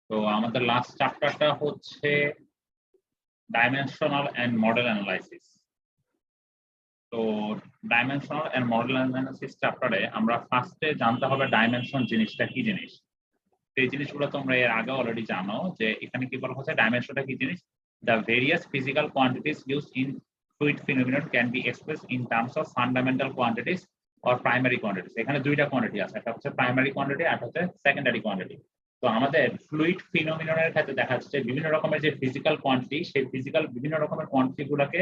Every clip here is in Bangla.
তো আমাদের লাস্ট চ্যাপ্টারটা হচ্ছে ডাইমেনশনাল এন্ড মডেল অ্যানালাইসিস। তো ডাইমেনশনাল এন্ড মডেল অ্যানালাইসিস চ্যাপ্টারে আমরা ফার্স্টে জানতে হবে ডাইমেনশন জিনিসটা কি জিনিস। এই জিনিসগুলো তোমরা এর আগে অলরেডি জানো যে এখানে কি বলা হচ্ছে ডাইমেনশনটা কি জিনিস। The various physical quantities used in fluid phenomenon can be expressed in terms of fundamental quantities or primary quantities. এখানে দুইটা কোয়ান্টিটি আছে, একটা হচ্ছে প্রাইমারি কোয়ান্টিটি আর হচ্ছে সেকেন্ডারি কোয়ান্টিটি। তো আমাদের ফ্লুইড ফিনোমিননের ক্ষেত্রে দেখা যাচ্ছে বিভিন্ন রকমের যে ফিজিক্যাল কোয়ান্টিটি, সেই ফিজিক্যাল বিভিন্ন রকমের কোয়ান্টিটি গুলোকে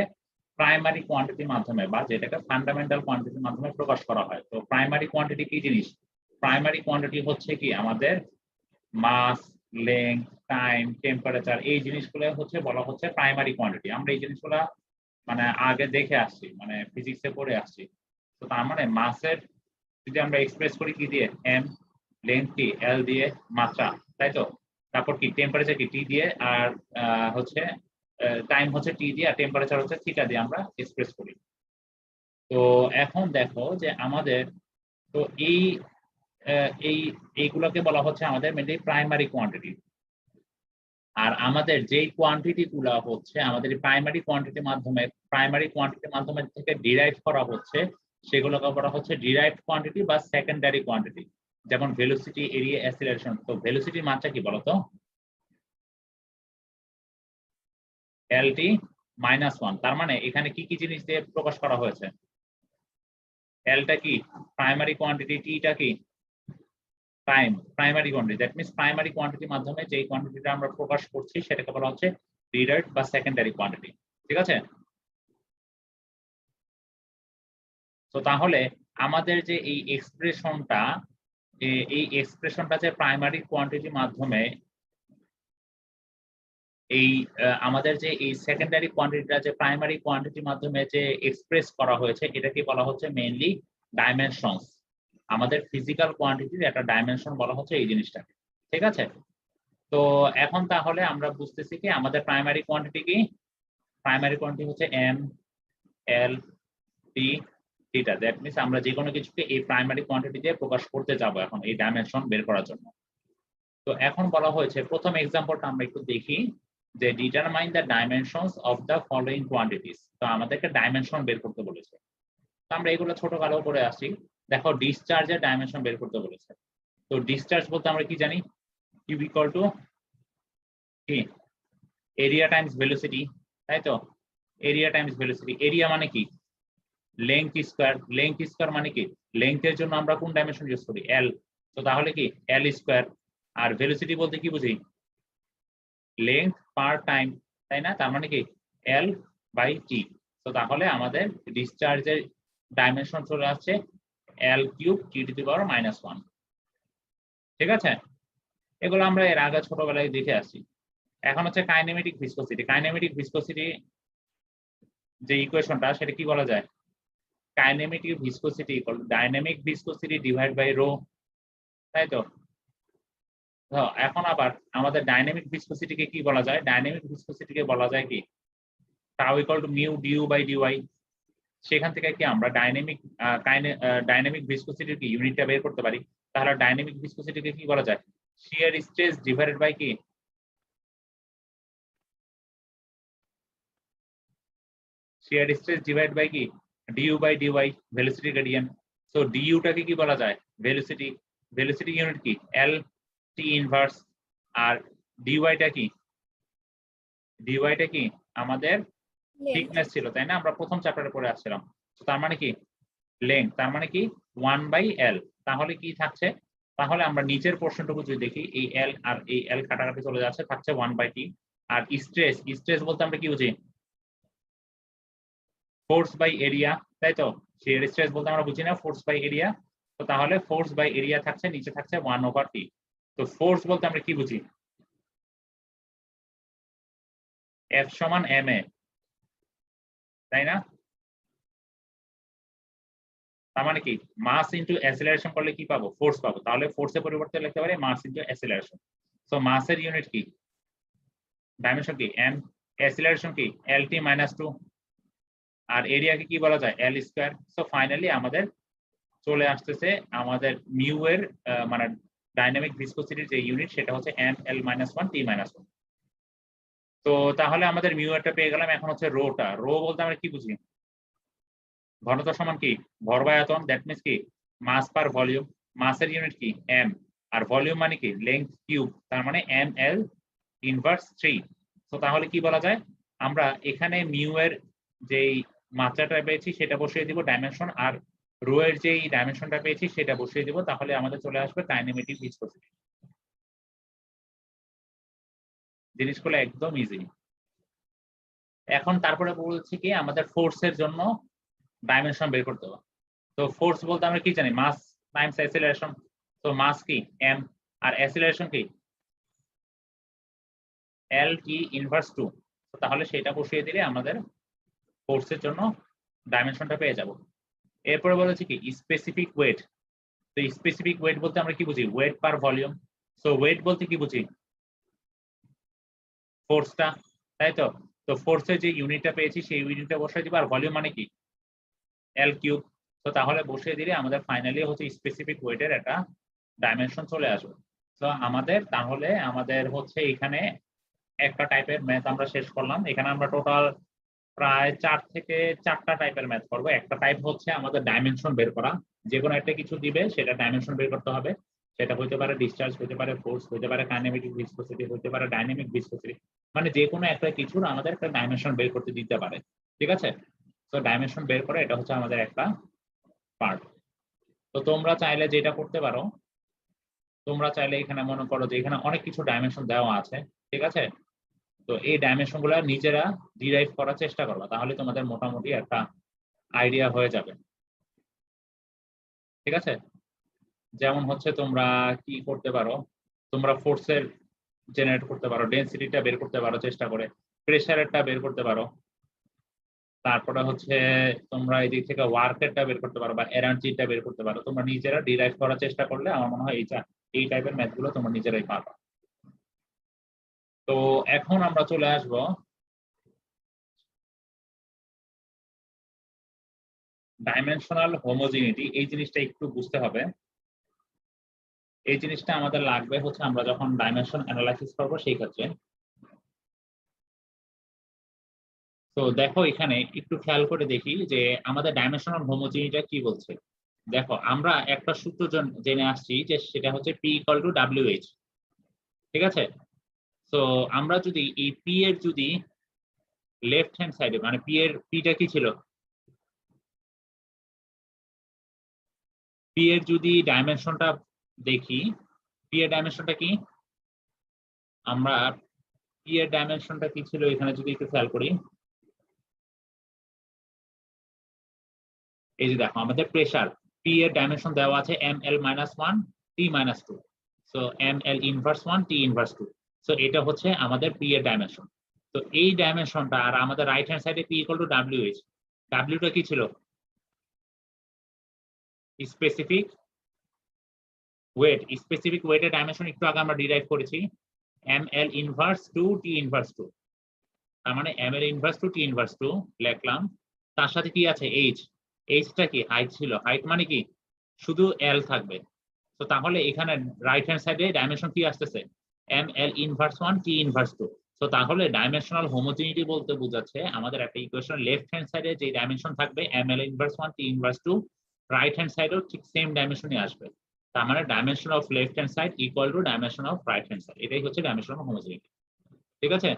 প্রাইমারি কোয়ান্টিটির মাধ্যমে বা যেটাকে ফান্ডামেন্টাল কোয়ান্টিটির মাধ্যমে প্রকাশ করা হয়। তো প্রাইমারি কোয়ান্টিটি কি জিনিস? প্রাইমারি কোয়ান্টিটি হচ্ছে কি আমাদের মাস, লেংথ, টাইম, টেম্পারেচার, এই জিনিসগুলো হচ্ছে বলা হচ্ছে প্রাইমারি কোয়ান্টিটি। আমরা এই জিনিসগুলো মানে আগে দেখে আসছি, মানে ফিজিক্সে পড়ে আসছি। তো তার মানে মাসের যদি আমরা এক্সপ্রেস করি কি দিয়ে, এম, লেন্থ কি এল দিয়ে, মাত্রা, তাই তো। তারপর কি টেম্পারেচার কি টি দিয়ে, আর হচ্ছে টাইম হচ্ছে টি দিয়ে, আর টেম্পারেচার হচ্ছে থিটা দিয়ে আমরা এক্সপ্রেস করি। তো এখন দেখো যে আমাদের তো এইগুলোকে বলা হচ্ছে আমাদের মেনলি প্রাইমারি কোয়ান্টিটি। আর আমাদের যেই কোয়ান্টিটি গুলা হচ্ছে আমাদের প্রাইমারি কোয়ান্টিটির মাধ্যমে থেকে ডিরাইভ করা হচ্ছে, সেগুলোকে বলা হচ্ছে ডিরাইভড কোয়ান্টিটি বা সেকেন্ডারি কোয়ান্টিটি। যেমন ভেলোসিটি, এরিয়া, অ্যাসিলারেশন। তো ভেলোসিটির মাত্রা কি বলতো? এলটি -1। তার মানে এখানে কি কি জিনিস দিয়ে প্রকাশ করা হয়েছে? এলটা কি প্রাইমারি কোয়ান্টিটি, টিটা কি time, primary quantity. That means primary কোয়ান্টিটির মাধ্যমে যে কোয়ান্টিটিটা আমরা প্রকাশ করছি সেটাকে বলা হচ্ছে ডিরাইভড বা সেকেন্ডারি কোয়ান্টিটি। ঠিক আছে? তো তাহলে আমাদের যে এই এক্সপ্রেশনটা যে প্রাইমারি কোয়ান্টিটির মাধ্যমে এই আমাদের যে এই সেকেন্ডারি কোয়ান্টিটিটা যে প্রাইমারি কোয়ান্টিটির মাধ্যমে যে এক্সপ্রেস করা হয়েছে, এটাকে বলা হচ্ছে মেইনলি ডাইমেনশনস। আমাদের ফিজিক্যাল কোয়ান্টিটির একটা ডাইমেনশন বলা হচ্ছে এই জিনিসটাকে। ঠিক আছে? তো এখন তাহলে আমরা বুঝতেছি কি আমাদের প্রাইমারি কোয়ান্টিটি কি? প্রাইমারি কোয়ান্টিটি হচ্ছে M, L, T, theta. That means আমরা যে কোনো কিছুকে এই প্রাইমারি কোয়ান্টিটি দিয়ে প্রকাশ করতে যাব এখন এই ডাইমেনশন বের করার জন্য। তো এখন বলা হয়েছে প্রথম এক্সাম্পলটা আমরা একটু দেখি যে determine the dimensions of the following quantities. তো আমাদেরকে ডাইমেনশন বের করতে বলেছে। তো আমরা এগুলো ছোটখাটো করে আসি। দেখো ডিসচার্জের ডাইমেনশন বের করতে বলেছে। তো ডিসচার্জ বলতে আমরা কি জানি? কিউ ইকুয়াল টু কি এরিয়া টাইমস ভেলোসিটি, তাই তো। Area Times velocity. এরিয়া মানে কি লেংথ স্কয়ার। লেংথ স্কয়ার মানে কি লেংথের জন্য আমরা কোন ডাইমেনশন ইউজ করি? এল। তো তাহলে কি এল স্কয়ার। আর ভেলোসিটি বলতে কি বুঝি? লেংথ পার টাইম, তাই না? তার মানে কি এল বাই টি। তো তাহলে আমাদের ডিসচার্জের ডাইমেনশন চলে আসছে এল কিউব টি টু দি পাওয়ার -1। ঠিক আছে? এগুলো আমরা এর আগে ছোটবেলায় দেখে আসছি। এখন হচ্ছে কাইনেমেটিক ভিসকোসিটি। কাইনেমেটিক ভিসকোসিটি যে ইকুয়েশনটা সেটা কি বলা যায়? Kinematic viscosity equal to dynamic viscosity divide by rho, তাই তো। এখন আবার আমাদের ডাইনামিক ভিসকোসিটিকে কি বলা যায়? ডাইনামিক ভিসকোসিটিকে বলা যায় কি tau equal to mu d u by d y. সেখান থেকে কি আমরা ডাইনামিক ভিসকোসিটির কি ইউনিটটা বের করতে পারি। তাহলে ডাইনামিক ভিসকোসিটিকে কি বলা যায়? শিয়ার স্ট্রেস ডিভাইডেড বাই কি শিয়ার স্ট্রেস ডিভাইড বাই কি d u by d y, velocity gradient. So ডিউটাকে কি বলা যায়? ভেলোসিটি। ভেলোসিটি ইউনিট কি এল টি ইনভার্স। আর ডিওয়াইটা কি? ডিওয়াইটা কি আমাদের length থিকনেস ছিল, তাই না? আমরা প্রথম চ্যাপ্টারে পড়ে আসছিলাম। তো তার মানে কি লেংথ, তার মানে কি 1/L। তাহলে কি থাকছে? তাহলে আমরা নিচের পোর্শনটুকু যদি দেখি, এই এল আর এই এল কাটাকাটি চলে যাচ্ছে, থাকছে 1/T। আর স্ট্রেস, স্ট্রেস বলতে আমরা কি বুঝি? ফোর্স বাই এরিয়া, তাই তো। শিয়ার স্ট্রেস বলতে আমরা বুঝি না ফোর্স বাই এরিয়া। তো তাহলে ফোর্স বাই এরিয়া থাকছে, নিচে থাকছে 1/T। তো ফোর্স বলতে আমরা কি বুঝি? F সমান ma, তাই না? তার মানে কি মাস ইনটু অ্যাসিলারেশন করলে কি পাবো? ফোর্স পাবো। তাহলে ফোর্সের পরিবর্তে লিখতে পারি মাস ইনটু অ্যাসিলারেশন। সো মাসের ইউনিট কি? ডাইমেনশন কি m, অ্যাসিলারেশন কি lt -2, আর এরিয়াকে কি বলা যায়? l square. সো ফাইনালি আমাদের চলে আসতেছে আমাদের মিউ এর মানে ডাইনামিক ভিসকোসিটির যে ইউনিট সেটা হচ্ছে ml-1 t-1। তো তাহলে আমাদের মিউ একটা পেয়ে গেলাম। এখন হচ্ছে রোটা, রো বলতে আমরা কি বুঝি? ঘনত্ব সমান কি ভর বাই আয়তন, দ্যাট মিন্স কি মাস পার ভলিউম। মাসের ইউনিট কি m, আর ভলিউম মানে কি লেংথ কিউব, তার মানে ml ইনভার্স 3। তো তাহলে কি বলা যায়, আমরা এখানে মিউ এর যেই মাত্রাটা পেয়েছি সেটা বসিয়ে দিব ডাইমেনশন, আর রো এর যেই ডাইমেনশনটা পেয়েছি সেটা বসিয়ে দিব, তাহলে আমাদের চলে আসবে কাইনেমেটিক ভিসকোসিটি। জিনিসগুলো একদম ইজি। এখন তারপরে বলছি কি আমাদের ফোর্সের জন্য ডাইমেনশন বের করতে হবে। তো ফোর্স বলতে আমরা কি জানি, মাস টাইমস অ্যাসিলারেশন। তো মাস কি m, আর অ্যাসিলারেশন কি lt ইনভার্স 2। তো তাহলে সেটা বসিয়ে দিলে আমাদের ফোর্সের জন্য ডাইমেনশনটা পেয়ে যাব। এরপরে বলেছি কি স্পেসিফিক ওয়েট। তো স্পেসিফিক ওয়েট বলতে আমরা কি বুঝি, weight per volume. So weight বলতে কি বুঝি, ফোর্সটা, তাই তো। তো ফোর্সের যে ইউনিটটা পেয়েছি সেই ইউনিটটা বসিয়ে দিব, আর ভলিউম মানে কি এল কিউব। তো তাহলে বসিয়ে দিলে আমাদের ফাইনালি হচ্ছে স্পেসিফিক ওয়েটের একটা ডাইমেনশন চলে আসবে। তো আমাদের হচ্ছে এখানে একটা টাইপের ম্যাথ আমরা শেষ করলাম। এখানে আমরা টোটাল প্রায় 4 থেকে 4টা টাইপের ম্যাথ করবো। একটা টাইপ হচ্ছে আমাদের ডাইমেনশন বের করা, যে কোনো একটা কিছু দিবে সেটা ডাইমেনশন বের করতে হবে। সেটা হতে পারে ডিসচার্জ, হতে পারে ফোর্স, হতে পারে কাইনেমেটিক ভিসকোসিটি, হতে পারে ডাইনামিক ভিসকোসিটি, মানে যে কোনো একটা কিছুর আমাদের একটা ডাইমেনশন বের করতে দিতে পারে। ঠিক আছে, তো ডাইমেনশন বের করে এটা হচ্ছে আমাদের একটা পার্ট। তো তোমরা চাইলে যেটা করতে পারো, তোমরা চাইলে এখানে মনে করো যে এখানে অনেক কিছু ডাইমেনশন দেওয়া আছে, ঠিক আছে। তো এই ডাইমেনশন গুলা নিজেরা ডিরাইভ করার চেষ্টা করবা, তাহলে তোমাদের মোটামুটি একটা আইডিয়া হয়ে যাবে। ঠিক আছে, যেমন হচ্ছে তোমরা কি করতে পারো, তোমরা ফোর্সের জেনারেট করতে পারো, ডেনসিটিটা বের করতে পারো চেষ্টা করে, প্রেসারেরটা বের করতে পারো, তারপরে হচ্ছে তোমরা এই দিক থেকে ওয়ার্কেরটা বের করতে পারো বা এনার্জিটা বের করতে পারো। তোমরা নিজেরা ডিরাইভ করার চেষ্টা করলে আমার মনে হয় এই টাইপের ম্যাথ গুলো তোমরা নিজেরাই পারবা। তো এখন আমরা চলে আসবো ডাইমেনশনাল হোমোজিনিটি। এই জিনিসটা একটু বুঝতে হবে। এই জিনিসটা আমাদের লাগবে হচ্ছে আমরা যখন ডাইমেনশন অ্যানালাইসিস করবো সেই ক্ষেত্রে। তো দেখো এখানে একটু খেয়াল করে দেখি যে আমাদের ডাইমেনশনাল হোমোজিনিটিটা কি বলছে। দেখো আমরা একটা সূত্র জেনে আসছি যে সেটা হচ্ছে P = WH। ঠিক আছে, তো আমরা যদি এই P এর যদি লেফট হ্যান্ড সাইডে, মানে পিটা কি ছিল, P এর যদি ডাইমেনশনটা দেখি, P এর ডাইমেনশনটা কি, আমরা P এর ডাইমেনশনটা কি ছিল এখানে যদি একটু খেয়াল করি, এই যে দেখো আমাদের প্রেসার P এর ডাইমেনশন দেওয়া আছে ml-1 t-2। So ml inverse 1 t inverse 2। So এটা হচ্ছে আমাদের P এর ডাইমেনশন। তো এই ডাইমেনশনটা, আর আমাদের রাইট হ্যান্ড সাইডে P = WH। W টা কি ছিল, স্পেসিফিক ওয়েট। স্পেসিফিক ওয়েটের ডাইমেনশন একটু আগে আমরা ডিরাইভ করেছি ml ইনভার্স 2 t ইনভার্স 2। তার মানে ml ইনভার্স 2 t ইনভার্স 2 লিখলাম। তার সাথে কি আছে h, টা কি হাইট ছিল, হাইট মানে কি শুধু l থাকবে। তো তাহলে এখানে রাইট হ্যান্ড সাইডে ডাইমেনশন কি আসতেছে ml ইনভার্স 1 t ইনভার্স 2। তো তাহলে ডাইমেনশনাল হোমোজিনিটি বলতে বোঝাচ্ছে আমাদের একটা ইকুয়েশন লেফট হ্যান্ড সাইডে যে ডাইমেনশন থাকবে ml inverse 1 t inverse 2, right hand সাইডেও ঠিক সেম ডাইমেনশনই আসবে। তার মানে dimension of left hand side equal to dimension of right hand side. এটাই হচ্ছে ডাইমেনশনাল হোমোজিনিটি। ঠিক আছে,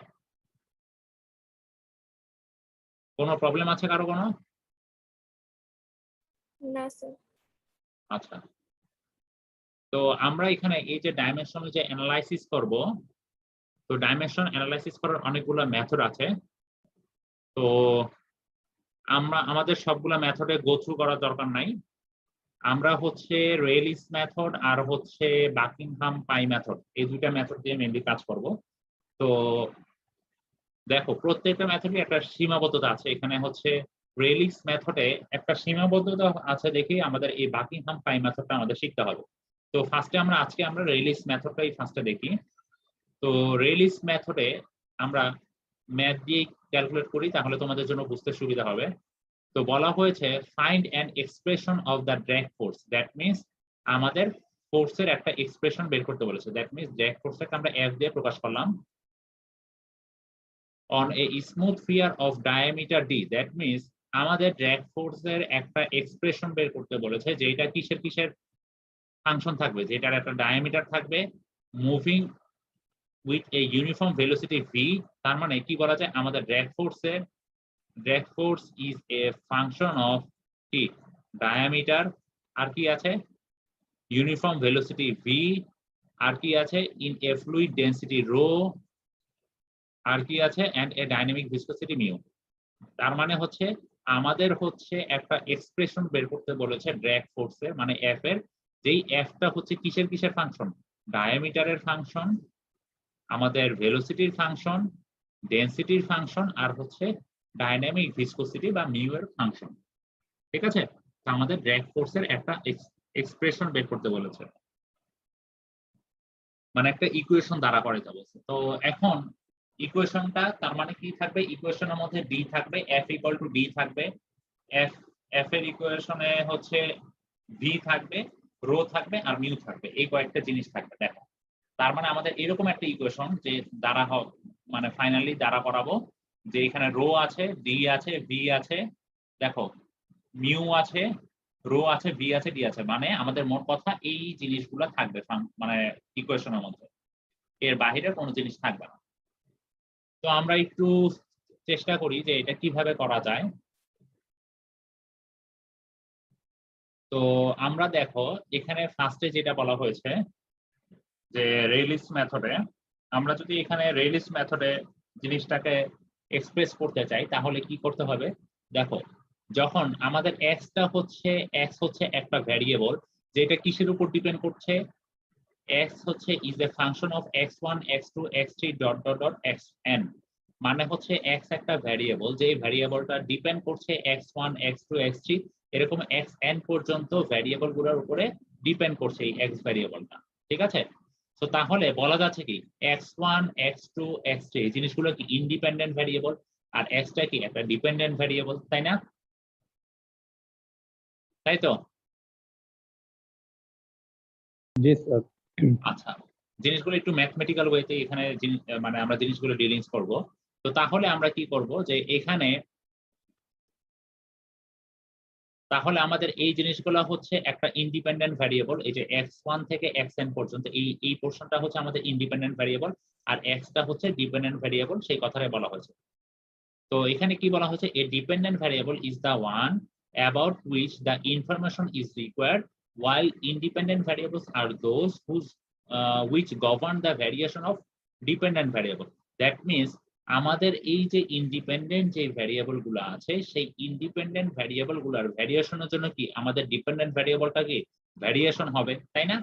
কোনো প্রবলেম আছে কারো কোনো? না স্যার। আচ্ছা, তো আমরা এখানে এই যে ডাইমেনশনাল যে অ্যানালাইসিস করব, তো ডাইমেনশন অ্যানালাইসিস করার অনেকগুলো মেথড আছে। তো আমাদের সবগুলা মেথডে গো থ্রু করার দরকার নাই। আমরা হচ্ছে রেলিস মেথড আর হচ্ছে বাকিংহাম পাই মেথড, এই দুইটা মেথড দিয়ে মেইনলি কাজ করব। তো দেখো প্রত্যেকটা মেথডে একটা সীমাবদ্ধতা আছে। এখানে হচ্ছে রেলিস মেথডে একটা সীমাবদ্ধতা আছে দেখে আমাদের এই বাকিংহাম পাই মেথডটা আমাদের শিখতে হবে। তো আজকে আমরা রেলিস মেথডটাই ফার্স্টে দেখি। তো রেলিস মেথডে আমরা ম্যাথ দিয়ে ক্যালকুলেট করি, তাহলে তোমাদের জন্য বুঝতে সুবিধা হবে। তো বলা হয়েছে find an expression of the drag force, that means আমাদের ফোর্সের একটা এক্সপ্রেশন বের করতে বলেছে। দ্যাট মিন্স ড্র্যাগ ফোর্সটাকে আমরা এফ দিয়ে প্রকাশ করলাম on a smooth sphere of diameter D. That means আমাদের ড্র্যাগ ফোর্সের একটা এক্সপ্রেশন বের করতে বলেছে, যেটা কিসের কিসের ফাংশন থাকবে, যেটার একটা ডায়ামিটার থাকবে, moving with a uniform velocity v. তার মানে কি বলা যায়, আমাদের drag force is a function of কি, ডায়ামিটার, আর কি আছে ইউনিফর্ম ভেলোসিটি ভি, আর কি আছে in a fluid density rho, আর কি আছে and a dynamic viscosity mu. তার মানে হচ্ছে আমাদের হচ্ছে একটা এক্সপ্রেশন বের করতে বলেছে ড্র্যাগ ফোর্সের, মানে এফ এর, যেই এফটা হচ্ছে কিসের কিসের ফাংশন, ডায়ামিটারের ফাংশন, আমাদের ভেলোসিটির ফাংশন, ডেনসিটির ফাংশন, আর হচ্ছে ডাইনামিক ভিসকোসিটি বা মিউ এর ফাংশন। ঠিক আছে, তো আমাদের ড্র্যাগ ফোর্সের একটা এক্সপ্রেশন বের করতে বলেছে, মানে একটা ইকুয়েশন দ্বারা করে বলেছে। তো এখন ইকুয়েশনটা তার মানে কি থাকবে, ইকুয়েশনের মধ্যে ডি থাকবে, এফ ইকুয়াল টু ডি থাকবে, এফ এর ইকুয়েশনে হচ্ছে ভি থাকবে, রো থাকবে, আর মিউ থাকবে, এই কয়েকটা জিনিস থাকবে। দেখো, তার মানে আমাদের এরকম একটা ইকুয়েশন যে দ্বারা মানে ফাইনালি দ্বারা করাবো, যে এখানে রো আছে, ডি আছে, ভি আছে, দেখো মিউ আছে, রো আছে, ভি আছে, ডি আছে, মানে আমাদের মোট কথা এই জিনিসগুলো থাকবে মানে ইকুয়েশনের মধ্যে, এর বাইরে কোনো জিনিস থাকবে না। তো আমরা একটু চেষ্টা করি যে এটা কিভাবে করা যায়। তো আমরা দেখো এখানে ফার্স্টে যেটা বলা হয়েছে যে রেইলিস মেথডে, আমরা যদি এখানে রেইলিস মেথডে জিনিসটাকে এক্সপ্রেস করতে চাই তাহলে কি করতে হবে, দেখো যখন আমাদের এক্স হচ্ছে একটা ভ্যারিয়েবল, যেটা কিসের উপর ডিপেন্ড করছে, এক্স হচ্ছে is a function of x1 x2 x3 dot dot dot xn, মানে হচ্ছে এক্স একটা ভ্যারিয়েবল, যে ভ্যারিয়েবলটা ডিপেন্ড করছে x1 x2 x3 এরকম xn পর্যন্ত ভ্যারিয়েবল গুলোর উপরে ডিপেন্ড করছে এই এক্স ভ্যারিয়েবলটা। ঠিক আছে, তো তাহলে বলা যাচ্ছে কি x1 x2 x3 এই জিনিসগুলো কি ইন্ডিপেন্ডেন্ট ভ্যারিয়েবল, আর এক্সটা কি একটা ডিপেন্ডেন্ট ভ্যারিয়েবল, তাই না? তাই তো? জি স্যার। আচ্ছা, জিনিসগুলো একটু ম্যাথমেটিক্যাল ওয়েতে এখানে মানে আমরা জিনিসগুলো ডিলিংস করব। তো তাহলে আমরা কি করব, যে এখানে তাহলে আমাদের এই জিনিসগুলো হচ্ছে একটা ইন্ডিপেন্ডেন্ট ভ্যারিয়েবল, এই যে x1 থেকে xn পর্যন্ত এই পোর্শনটা হচ্ছে আমাদের ইন্ডিপেন্ডেন্ট ভ্যারিয়েবল, আর xটা হচ্ছে ডিপেন্ডেন্ট ভ্যারিয়েবল, সেই কথাটাই বলা হয়েছে। তো এখানে কি বলা হয়েছে, এ dependent variable is the one about which the information is required, while independent variables are those which govern the variation of dependent variable. That means আমাদের এই যে ইন্ডিপেন্ডেন্ট যে ভ্যারিয়েবল গুলো আছে, সেই ইন্ডিপেন্ডেন্ট ভ্যারিয়েবল গুলোর ভ্যারিয়েশনের জন্য কি আমাদের ডিপেন্ডেন্ট ভ্যারিয়েবলটা কি ভ্যারিয়েশন হবে, তাই না?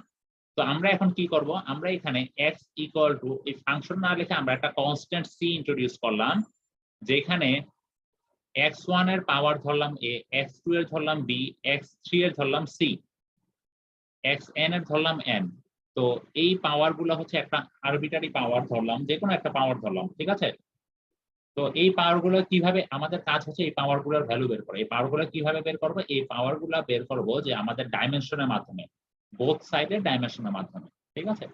তো আমরা এখন কি করব, আমরা এখানে x ইকুয়াল টু এই ফাংশন না লিখে আমরা একটা কনস্ট্যান্ট c ইন্ট্রোডিউস করলাম, যেখানে x1 এর পাওয়ার ধরলাম a, x2 এর ধরলাম b, x3 এর ধরলাম c, xn এর ধরলাম n। তো এই পাওয়ার গুলো হচ্ছে একটা আরবিটারি পাওয়ার ধরলাম, যে কোনো একটা পাওয়ার ধরলাম, ঠিক আছে? তো এই পাওয়ার গুলো কিভাবে, আমাদের কাজ হচ্ছে এই পাওয়ার গুলোর ভ্যালু বের করা। এই পাওয়ার গুলো কিভাবে বের করবো, এই পাওয়ার গুলো বের করবো যে আমাদের ডাইমেনশনের মাধ্যমে, বোথ সাইডের ডাইমেনশনের মাধ্যমে, ঠিক আছে?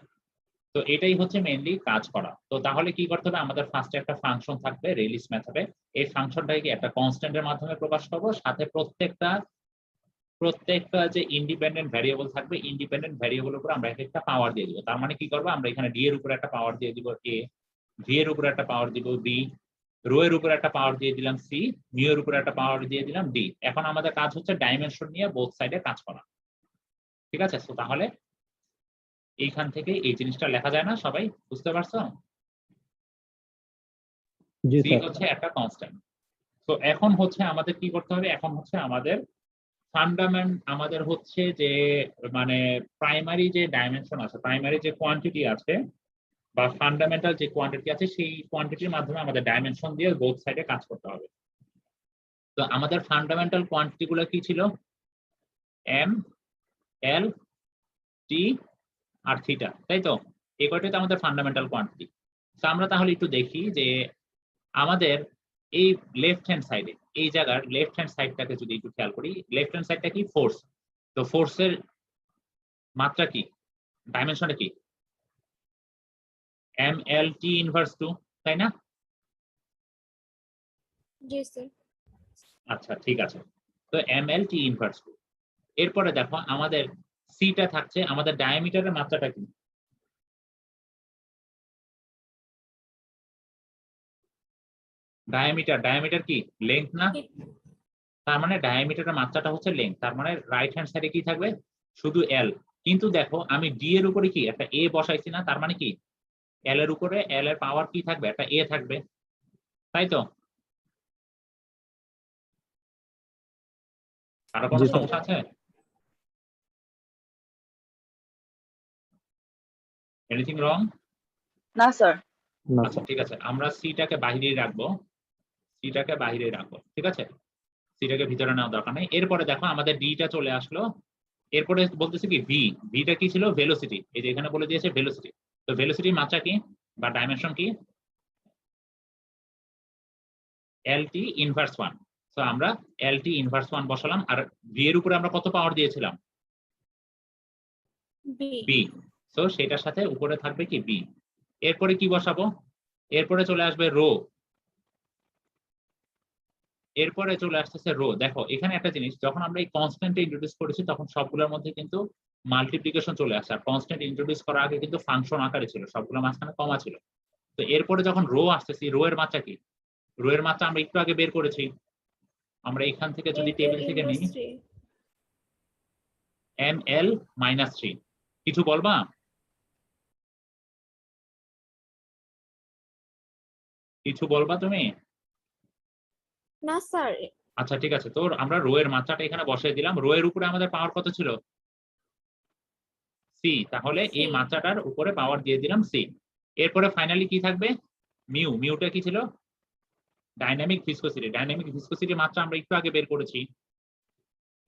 তো এটাই হচ্ছে মেইনলি কাজ করা। তো তাহলে কি করতে হবে, আমাদের ফার্স্টে একটা ফাংশন থাকবে রেইলিস মেথডে, এই ফাংশনটাকে একটা কনস্ট্যান্টের মাধ্যমে প্রকাশ করব, সাথে প্রত্যেকটা যে ইন্ডিপেন্ডেন্ট ভ্যারিয়েবল থাকবে, ইন্ডিপেন্ডেন্ট ভ্যারিয়েবলের উপর আমরা একটা পাওয়ার দিয়ে দিব। তার মানে কি করব, আমরা এখানে ডি এর উপরে একটা পাওয়ার দিয়ে দিব a, ভি এর উপরে একটা পাওয়ার দিব b, রো এর উপরে একটা পাওয়ার দিয়ে দিলাম c, মিউ এর উপরে একটা পাওয়ার দিয়ে দিলাম d। এখন আমাদের কাজ হচ্ছে ডাইমেনশন নিয়ে বোথ সাইডে কাজ করা, ঠিক আছে? তো তাহলে এইখান থেকে এই জিনিসটা লেখা যায় না, সবাই বুঝতে পারছো? জি c স্যার। হচ্ছে একটা কনস্ট্যান্ট। তো এখন হচ্ছে আমাদের কি করতে হবে, এখন হচ্ছে আমাদের হচ্ছে যে মানে প্রাইমারি যে ডাইমেনশন আছে, প্রাইমারি যে কোয়ান্টিটি আছে বা ফান্ডামেন্টাল যে কোয়ান্টিটি আছে, সেই কোয়ান্টিটির মাধ্যমে আমাদের ডাইমেনশন দিয়ে বোথ সাইডে কাজ করতে হবে। তো আমাদের ফান্ডামেন্টাল কোয়ান্টিটি গুলো কি ছিল, এম, এল, টি আর থিটা, তাই তো? এই কয়টাই তো আমাদের ফান্ডামেন্টাল কোয়ান্টিটি। তো আমরা তাহলে একটু দেখি যে আমাদের এই লেফট হ্যান্ড সাইডে, এই জায়গার লেফট হ্যান্ড সাইডটাকে যদি একটু খেয়াল করি, লেফট হ্যান্ড সাইডটা কি ফোর্স। তো ফোর্সের মাত্রা কি, ডাইমেনশনটা কি MLT ইনভার্স 2, তাই না? জি স্যার। আচ্ছা ঠিক আছে, তো MLT ইনভার্স 2। এরপরে দেখো আমাদের সিটা থাকছে, আমাদের ডায়ামিটারের মাত্রাটা কি? ডায়ামিটার কি লেংথ না? তার মানে ডায়ামিটারের মাত্রাটা হচ্ছে লেংথ, তার মানে রাইট হ্যান্ড সাইডে কি থাকবে? শুধু এল। কিন্তু দেখো আমি ডি এর উপরে কি একটা এ বসাইছি না, তার মানে কি এল এর উপরে এল এর পাওয়ার কি থাকবে? একটা এ থাকবে, তাই তো? কারো কোনো জি, স্যার। সমস্যা আছে? Anything wrong? না স্যার। না আচ্ছা ঠিক আছে, আমরা সিটাকে বাইরেই রাখবো, সিটাকে বাইরেই রাখবো, ঠিক আছে? সিটাকে ভিতরে নেওয়ার দরকার নেই। এরপরে দেখো আমাদের ডিটা চলে আসলো। এরপরে বলতেছে কি ভিটা কি ছিল? ভেলোসিটি। এই যে এখানে বলে দিয়েছে ভেলোসিটি। তো ভেলোসিটির মাত্রা কি বা ডাইমেনশন কি? LT inverse 1। সো আমরা এলটি ইনভার্স 1 বসালাম, আর ভি এর উপরে আমরা কত পাওয়ার দিয়েছিলাম? বি। সো সেটার সাথে উপরে থাকবে কি বি। এরপরে কি বসাবো? এরপরে চলে আসবে রো। এরপরে চলে আসতেছে রো। দেখো এখানে একটা জিনিস, যখন আমরা এই কনস্ট্যান্ট ইন্ট্রোডিউস করেছি তখন সবগুলোর মধ্যে কিন্তু মাল্টিপ্লিকেশন চলে আসে, আর কনস্ট্যান্ট ইন্ট্রোডিউস করার আগে কিন্তু ফাংশন আকারে ছিল, সবগুলো মাঝখানে কমা ছিল। তো এরপরে যখন রো আসতেছি, রো এর মাত্রা কি? রো এর মাত্রা আমরা একটু আগে বের করেছি। আমরা এখান থেকে যদি টেবিল থেকে নিই ML-3। কিছু বলবা? কিছু বলবা তুমি? না স্যার। আচ্ছা ঠিক আছে, তো আমরা রো এর মাত্রাটা এখানে বসিয়ে দিলাম। রো এর উপরে আমাদের পাওয়ার কত ছিল? সি। তাহলে এই C। মাত্রাটার উপরে পাওয়ার দিয়ে দিলাম সি। এরপরে ফাইনালি কি থাকবে? মিউ। মিউটা কি ছিল? Dynamic viscosity. ডাইনামিক ভিসকোসিটির মাত্রা আমরা একটু আগে বের করেছি,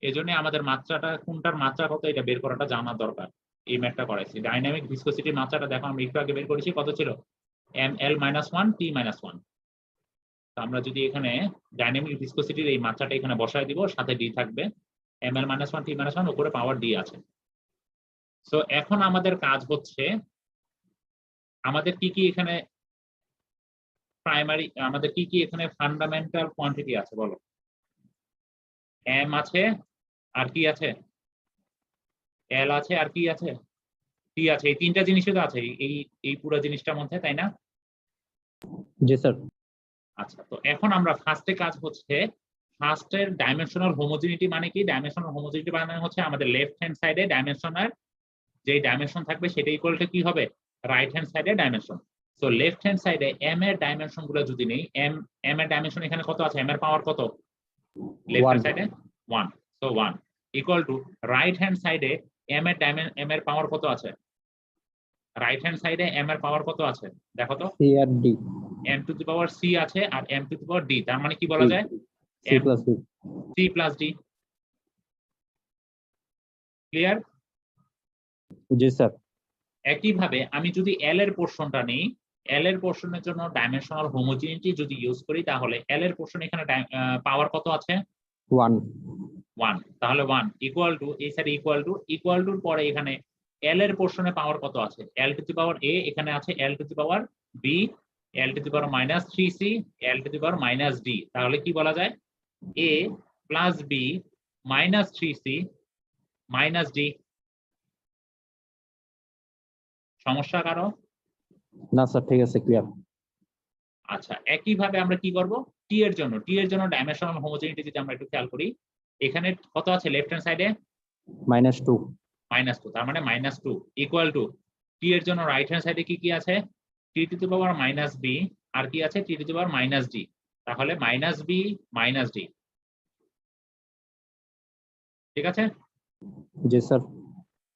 এজন্য আমাদের মাত্রাটা কোনটার মাত্রা কত এটা বের করাটা জানা দরকার। এই ম্যাথটা করাইছি। ডাইনামিক ভিসকোসিটির মাত্রাটা দেখো আমরা একটু আগে বের করেছি, কত ছিল? ML-1 T-1। তো আমরা যদি এখানে ডাইনামিক ভিসকোসিটির এই মাত্রাটা এখানে বসায় দিব, সাথে ডি থাকবে। ML-1 T-1 উপরে পাওয়ার ডি আছে। সো এখন আমাদের কাজ হচ্ছে, আমাদের কি কি এখানে প্রাইমারি, আমাদের কি কি এখানে ফান্ডামেন্টাল কোয়ান্টিটি আছে বলো? এম আছে, আর কি আছে? এল আছে, আর কি আছে? টি আছে। এই তিনটা জিনিসই তো আছে এই এই পুরো জিনিসটার মধ্যে, তাই না? জি স্যার। আচ্ছা, তো এখন আমরা ফার্স্টে কাজ হচ্ছে, ফার্স্টের ডাইমেনশনাল হোমোজেনিটি মানে কি? ডাইমেনশনাল হোমোজেনিটি মানে হচ্ছে আমাদের লেফট হ্যান্ড সাইডে ডাইমেনশনাল যে ডাইমেনশন থাকবে সেটা ইকুয়াল টু কি হবে? রাইট হ্যান্ড সাইডে ডাইমেনশন। সো লেফট হ্যান্ড সাইডে এম এর ডাইমেনশন গুলো যদি নেই, এম এর ডাইমেনশন এখানে কত আছে? এম এর পাওয়ার কত? লেফট হ্যান্ড সাইডে 1। So 1 equal to right hand সাইডে এম এর পাওয়ার কত আছে? রাইট হ্যান্ড সাইডে এম এর পাওয়ার কত আছে দেখো তো? সি আর d. M to the power c আছে আর m to the power d, তার মানে কি বলা যায়? C plus d. C plus d. Clear? জি স্যার। একইভাবে আমি যদি এল এর পোর্শনটা নিই, এল এর পোর্শনের জন্য ডাইমেনশনাল হোমোজেনিটি যদি ইউজ করি, তাহলে এল এর পোর্শন এখানে পাওয়ার কত আছে? 1। 1। তাহলে 1 ইকুয়াল টু, এই সাইডে ইকুয়াল টুর পরে এখানে এল এর পোর্শনে পাওয়ার কত আছে? L to the power a এখানে আছে, l to the power b, l to the power -3c, l to the power -d। তাহলে কি বলা যায়? a plus b -3c d। সমস্যা কারো? না স্যার, ঠিক আছে, ক্লিয়ার। আচ্ছা, একইভাবে আমরা কি করব? টি এর জন্য ডাইমেনশনাল হোমোজেনিটি যদি আমরা একটু খেয়াল করি, এখানে কত আছে লেফট হ্যান্ড সাইডে? -2। -2। তার মানে -2 ইকুয়াল টু টি এর জন্য রাইট হ্যান্ড সাইডে কি কি আছে? টি টু দি পাওয়ার -b, আর কি আছে? টি টু দি পাওয়ার -d। তাহলে -b -d। ঠিক আছে? জি স্যার।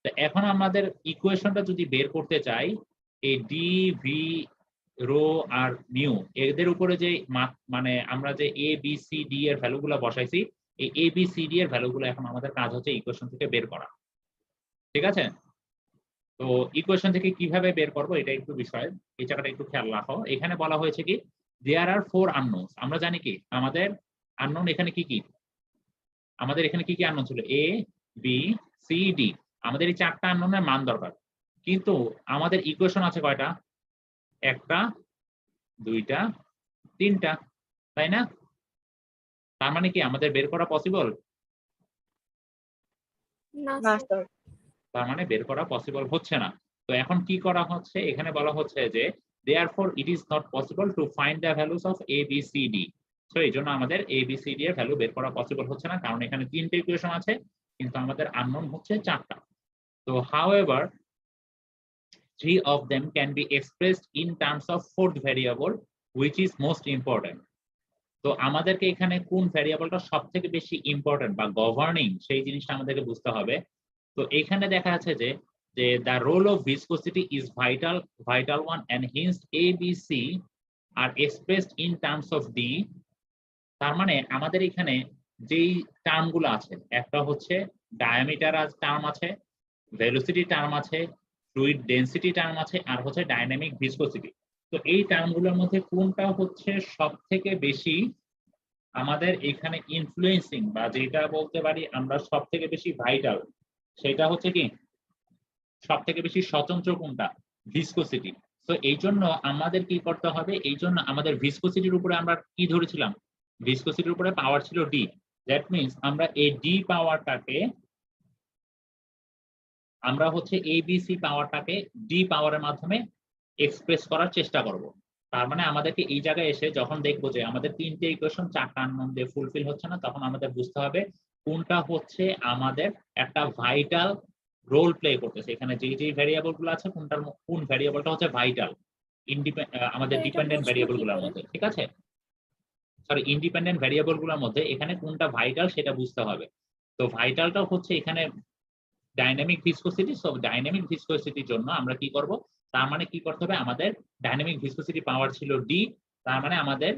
তো এখন আমাদের ইকুয়েশনটা যদি বের করতে চাই, এই ডি, ভি, রো আর মিউ এদের উপরে যে মানে আমরা যে এ বি সি ডি এর ভ্যালুগুলো বসাইছি, এই এ বি সি ডি এর ভ্যালুগুলো এখন আমাদের কাজ হচ্ছে ইকুয়েশন থেকে বের করা। ঠিক আছে? তো ইকুয়েশন থেকে কিভাবে বের করব এটা একটু বিষয়, এই জায়গাটা একটু খেয়াল রাখো। এখানে বলা হয়েছে কি, দেয়ার আর 4 আননোনস। আমরা জানি কি আমাদের আননোন এখানে কি কি? আমাদের এখানে কি কি আননোন ছিল? এ, বি, সি, ডি। আমাদের এই 4টা আননোনের মান দরকার। কিন্তু আমাদের ইকুয়েশন আছে কয়টা? একটা, দুইটা, তিনটা, তাই না? তার মানে কি আমাদের বের করা পসিবল? না না স্যার স্যার। তার মানে বের করা পসিবল হচ্ছে না। তো এখন কি করা হচ্ছে? এখানে বলা হচ্ছে যে therefore it is not possible to find the values of a b c d. So এই জন্য আমাদের a b c d এর ভ্যালু বের করা পসিবল হচ্ছে না, কারণ এখানে তিনটে ইকুয়েশন আছে কিন্তু আমাদের আননোন হচ্ছে চারটা। তো however, three of them can be expressed in terms of fourth variable, which is most important. তো আমাদেরকে এখানে কোন ভ্যারিয়েবলটা সবথেকে বেশি ইম্পর্টেন্ট বা গভর্নিং সেই জিনিসটা আমাদেরকে বুঝতে হবে। তো এখানে দেখা যাচ্ছে যে the role of viscosity is vital one, and hence A, B, C are expressed in terms of D. তার মানে আমাদের এখানে যেই টার্মগুলো আছে, একটা হচ্ছে ডায়ামিটার টার্ম আছে, ভেলোসিটি টার্ম আছে, ফ্লুইড ডেনসিটি টার্ম আছে, আর হচ্ছে ডাইনামিক ভিসকোসিটি। তো এই টার্মগুলোর মধ্যে কোনটা হচ্ছে সবথেকে বেশি আমাদের এখানে ইনফ্লুয়েন্সিং, বা যেটা বলতে পারি আমরা সবথেকে বেশি ভাইটাল, সেটা হচ্ছে কি সবথেকে বেশি স্বতন্ত্র কোনটা? ভিসকোসিটি। তো এই জন্য আমাদের কি করতে হবে? এই জন্য আমাদের ভিসকোসিটির উপরে আমরা কি ধরেছিলাম? ভিসকোসিটির উপরে পাওয়ার ছিল ডি। দ্যাট মিন্স আমরা এই ডি পাওয়ারটাকে আমরা হচ্ছে এবিসি পাওয়ারটাকে ডি পাওয়ারের মাধ্যমে এক্সপ্রেস করার চেষ্টা করব। তার মানে আমাদেরকে এই জায়গায় এসে যখন দেখবো যে আমাদের তিনটে ইকুয়েশন চারটা আননোন দিয়ে ফুলফিল হচ্ছে না, তখন আমাদের বুঝতে হবে কোনটা হচ্ছে আমাদের একটা ভাইটাল রোল প্লে করতেছে। এখানে যেই ভ্যারিয়েবল গুলো আছে কোন ভ্যারিয়েবলটা হচ্ছে ভাইটাল আমাদের তো এটা ডিপেন্ডেন্ট বুঝবো ভ্যারিয়েবল কি গুলোর করে? মধ্যে, ঠিক আছে? সরি, ইন্ডিপেন্ডেন্ট ভ্যারিয়েবল গুলোর মধ্যে এখানে কোনটা ভাইটাল সেটা বুঝতে হবে। তো ভাইটালটা হচ্ছে এখানে ডাইনামিক ভিসকোসিটি। সো ডাইনামিক ভিসকোসিটির জন্য আমরা কি করব? তার মানে কি করতে হবে? আমাদের ডাইনামিক ভিসকোসিটি পাওয়ার ছিল ডি, তার মানে আমাদের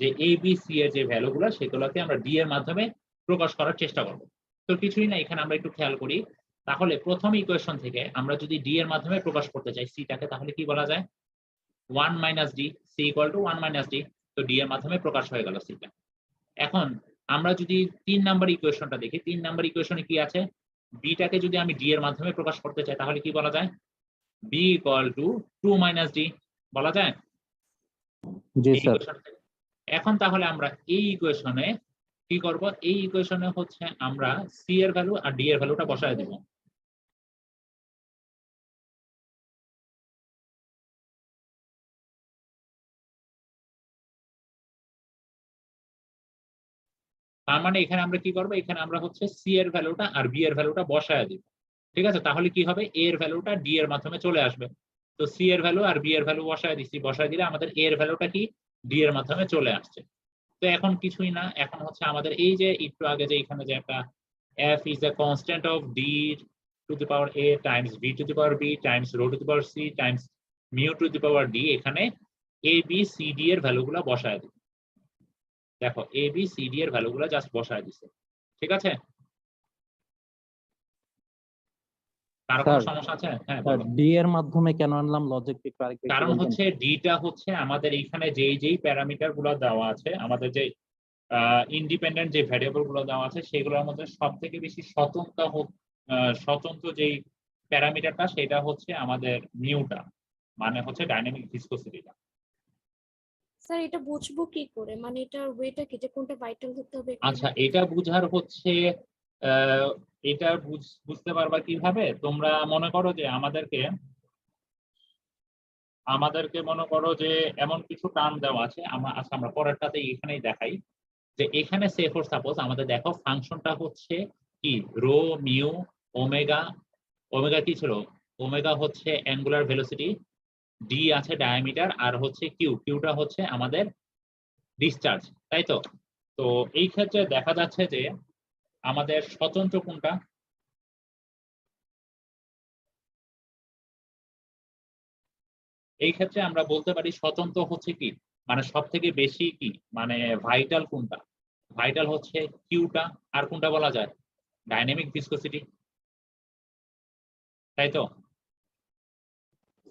যে এ বি সি এর যে ভ্যালুগুলো সেগুলোকে আমরা ডি এর মাধ্যমে প্রকাশ করার চেষ্টা করব। তো কিছুই না, এখানে আমরা একটু খেয়াল করি। তাহলে প্রথম ইকুয়েশন থেকে আমরা যদি ডি এর মাধ্যমে প্রকাশ করতে চাই সিটাকে, তাহলে কি বলা যায়? 1 minus D, C equal to 1 minus D. তো ডি এর মাধ্যমে প্রকাশ হয়ে গেল সিটা। এখন আমরা যদি 3 নাম্বার ইকুয়েশনটা দেখি, 3 নাম্বার ইকুয়েশনে কি আছে? বিটাকে যদি আমি ডি এর মাধ্যমে প্রকাশ করতে চাই তাহলে কি বলা যায়? B equal to 2 minus D বলা যায় জি এই স্যার। ইকুয়েশন থেকে। এখন তাহলে আমরা এই ইকুয়েশনে কি করব? এই ইকুয়েশনে হচ্ছে আমরা সি এর ভ্যালু আর ডি এর ভ্যালুটা বসায় দেব। তার মানে এখানে আমরা কি করব? এখানে আমরা হচ্ছে সি এর ভ্যালুটা আর বি এর ভ্যালুটা বসায় দিব, ঠিক আছে? তাহলে কি হবে? এ এর ভ্যালুটা ডি এর মাধ্যমে চলে আসবে। তো সি এর ভ্যালু আর বি এর ভ্যালু বসায় দিচ্ছি, বসায় দিলে আমাদের এ এর ভ্যালুটা কি ডি এর মাধ্যমে চলে আসছে। তো এখন কিছুই না, এখন হচ্ছে আমাদের এই যে একটু আগে যে এখানে যে একটা f is a constant of d to the power a times v to the power b times rho to the power c times mu to the power d, এখানে a b c d এর ভ্যালুগুলো বসায় দিই। দেখো a b c d এর ভ্যালুগুলো জাস্ট বসায় দিছে, ঠিক আছে? কারো কোনো স্যার, সমস্যা আছে? হ্যাঁ স্যার বলো। ডি এর মাধ্যমে কেন আনলাম লজিক একটু আরেকটু কারণ বলবেন? হচ্ছে ডিটা হচ্ছে আমাদের এইখানে যেই প্যারামিটার গুলো দেওয়া আছে, আমাদের যে ইন্ডিপেন্ডেন্ট যে ভ্যারিয়েবল গুলো দেওয়া আছে সেগুলোর মধ্যে সব থেকে বেশি স্বতন্ত্র যেই প্যারামিটারটা সেটা হচ্ছে আমাদের মিউটা, মানে হচ্ছে ডাইনামিক ভিসকোসিটিটা। স্যার এটা বুঝবো কি করে? মানে এটার ওয়েটা কি, যে কোনটা ভাইটাল হতে হবে একটু আচ্ছা, বলুন। এটা বুঝার হচ্ছে এটা বুঝতে পারবা কিভাবে? তোমরা মনে করো যে আমাদেরকে মনে করো যে এমন কিছু টার্ম দেওয়া আছে, আমরা পরেরটাতে এখানেই দেখাই যে এখানে সে ফর সাপোজ আমাদের দেখো ফাংশনটা হচ্ছে কি রো মিউ ওমেগা। ওমেগা কি ছিল? ওমেগা হচ্ছে অ্যাঙ্গুলার ভেলোসিটি, ডি আছে ডায়ামিটার, আর হচ্ছে কিউটা হচ্ছে আমাদের ডিসচার্জ, তাই তো? তো এই ক্ষেত্রে দেখা যাচ্ছে যে আমাদের স্বতন্ত্র কোনটা? এই ক্ষেত্রে আমরা বলতে পারি স্বতন্ত্র হচ্ছে কি, মানে সব থেকে বেশি কি, মানে ভাইটাল কোনটা? ভাইটাল হচ্ছে কিউটা। আর কোনটা বলা যায়? ডাইনামিক ভিসকোসিটি, তাই তো?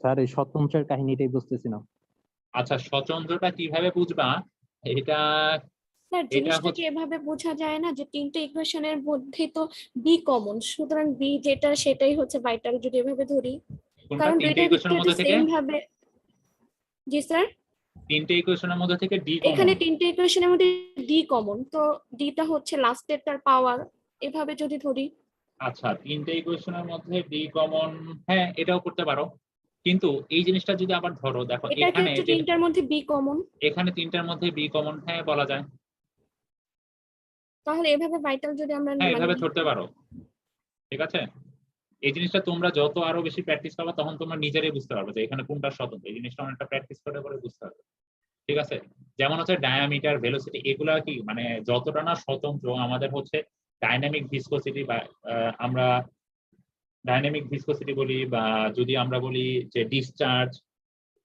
স্যার এই স্বতন্ত্রের কাহিনীটাই বুঝতেছি না। আচ্ছা, স্বতন্ত্রটা কিভাবে বুঝবা? এটা স্যার এটা জিনিসটা কি হচ্ছে এভাবে বোঝা যায় না যে তিনটে ইকুয়েশনের মধ্যে তো বি কমন, সুতরাং বি যেটা সেটাই হচ্ছে ভাইটাল, যদি এভাবে ধরি? কোনটা কারণ তিনটে দুইটার ইকুয়েশনের ভিতরে মধ্যে থেকে? সেম ভাবে। জি স্যার, তিনটে ইকুয়েশনের মধ্যে থেকে ডি কমন। এখানে তিনটে ইকুয়েশনের মধ্যে ডি কমন, তো ডিটা হচ্ছে লাস্টের তার পাওয়ার, এভাবে যদি ধরি। আচ্ছা, তিনটে ইকুয়েশনের মধ্যে ডি কমন, হ্যাঁ এটাও করতে পারো। কিন্তু এই জিনিসটা যদি আবার ধরো, দেখো এটার এখানে ক্ষেত্রে যে তিনটার মধ্যে বি কমন, এখানে তিনটার মধ্যে বি কমন, হ্যাঁ বলা যায়। তাহলে এভাবে ভাইটাল যদি আমরা হ্যাঁ মানে এভাবে ধরতে পারো, ঠিক আছে। এই জিনিসটা তোমরা যত আরো বেশি প্র্যাকটিস করবে তখন তোমরা নিজেরাই বুঝতে পারবে যে এখানে কোনটা স্বতন্ত্র। এই জিনিসটা অনেকটা প্র্যাকটিস করে পরে বুঝতে পারবে, ঠিক আছে। যেমন হচ্ছে ডায়ামিটার, ভেলোসিটি, এগুলা কি মানে যতটা না স্বতন্ত্র, আমাদের হচ্ছে ডাইনামিক ভিসকোসিটি বা আমরা ডাইনামিক ভিসকোসিটি বলি, বা যদি আমরা বলি যে ডিসচার্জ